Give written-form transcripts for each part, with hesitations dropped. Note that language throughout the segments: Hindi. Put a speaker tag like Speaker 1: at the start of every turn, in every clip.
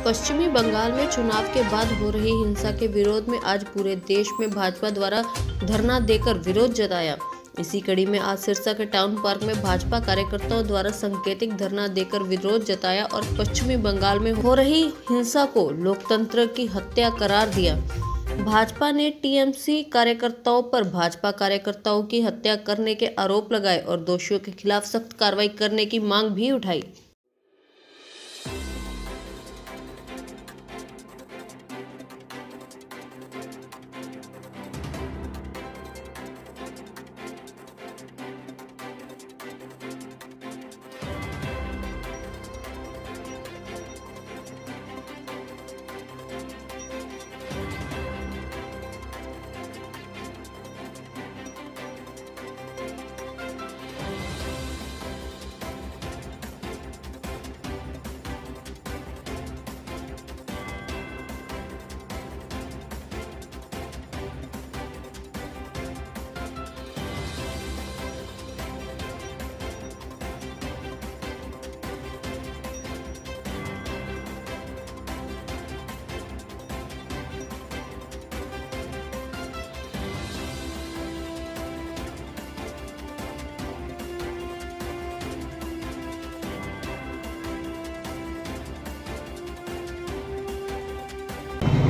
Speaker 1: पश्चिमी बंगाल में चुनाव के बाद हो रही हिंसा के विरोध में आज पूरे देश में भाजपा द्वारा धरना देकर विरोध जताया। इसी कड़ी में आज सिरसा के टाउन पार्क में भाजपा कार्यकर्ताओं द्वारा सांकेतिक धरना देकर विरोध जताया और पश्चिमी बंगाल में हो रही हिंसा को लोकतंत्र की हत्या करार दिया। भाजपा ने टीएमसी कार्यकर्ताओं पर भाजपा कार्यकर्ताओं की हत्या करने के आरोप लगाए और दोषियों के खिलाफ सख्त कार्रवाई करने की मांग भी उठाई।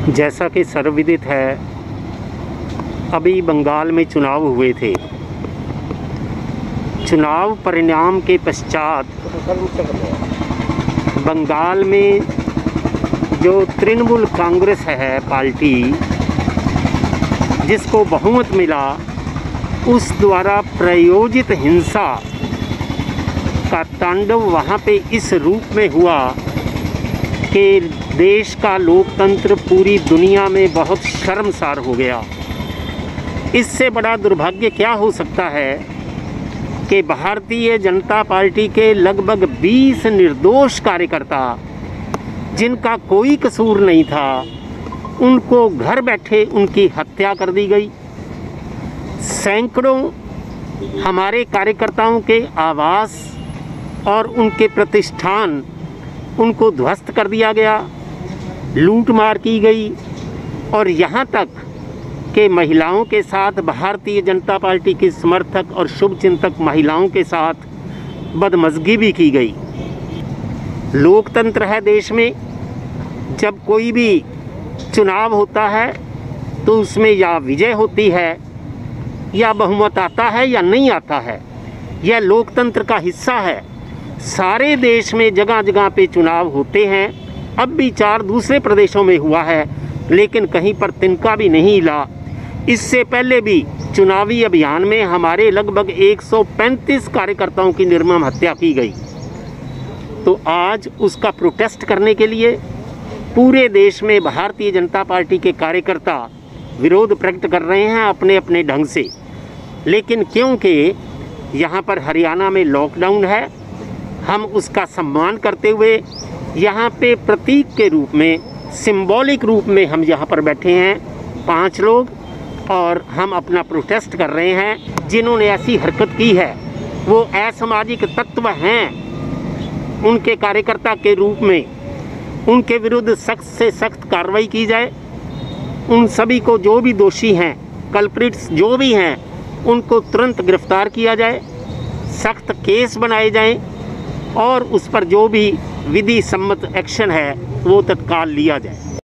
Speaker 2: जैसा कि सर्वविदित है, अभी बंगाल में चुनाव हुए थे। चुनाव परिणाम के पश्चात बंगाल में जो तृणमूल कांग्रेस है पार्टी, जिसको बहुमत मिला, उस द्वारा प्रायोजित हिंसा का तांडव वहाँ पे इस रूप में हुआ कि देश का लोकतंत्र पूरी दुनिया में बहुत शर्मसार हो गया। इससे बड़ा दुर्भाग्य क्या हो सकता है कि भारतीय जनता पार्टी के लगभग 20 निर्दोष कार्यकर्ता, जिनका कोई कसूर नहीं था, उनको घर बैठे उनकी हत्या कर दी गई। सैकड़ों हमारे कार्यकर्ताओं के आवास और उनके प्रतिष्ठान, उनको ध्वस्त कर दिया गया, लूटमार की गई और यहाँ तक कि महिलाओं के साथ, भारतीय जनता पार्टी के समर्थक और शुभचिंतक महिलाओं के साथ बदमज़गी भी की गई। लोकतंत्र है देश में, जब कोई भी चुनाव होता है तो उसमें या विजय होती है या बहुमत आता है या नहीं आता है। यह लोकतंत्र का हिस्सा है। सारे देश में जगह जगह पे चुनाव होते हैं। अब भी 4 दूसरे प्रदेशों में हुआ है, लेकिन कहीं पर तिनका भी नहीं हिला। इससे पहले भी चुनावी अभियान में हमारे लगभग 135 कार्यकर्ताओं की निर्मम हत्या की गई। तो आज उसका प्रोटेस्ट करने के लिए पूरे देश में भारतीय जनता पार्टी के कार्यकर्ता विरोध प्रकट कर रहे हैं अपने अपने ढंग से। लेकिन क्योंकि यहाँ पर हरियाणा में लॉकडाउन है, हम उसका सम्मान करते हुए यहाँ पे प्रतीक के रूप में, सिंबॉलिक रूप में हम यहाँ पर बैठे हैं 5 लोग, और हम अपना प्रोटेस्ट कर रहे हैं। जिन्होंने ऐसी हरकत की है वो असामाजिक तत्व हैं। उनके कार्यकर्ता के रूप में उनके विरुद्ध सख्त से सख्त कार्रवाई की जाए। उन सभी को, जो भी दोषी हैं, कल्प्रिट्स जो भी हैं, उनको तुरंत गिरफ्तार किया जाए, सख्त केस बनाए जाएं और उस पर जो भी विधि सम्मत एक्शन है वो तत्काल लिया जाए।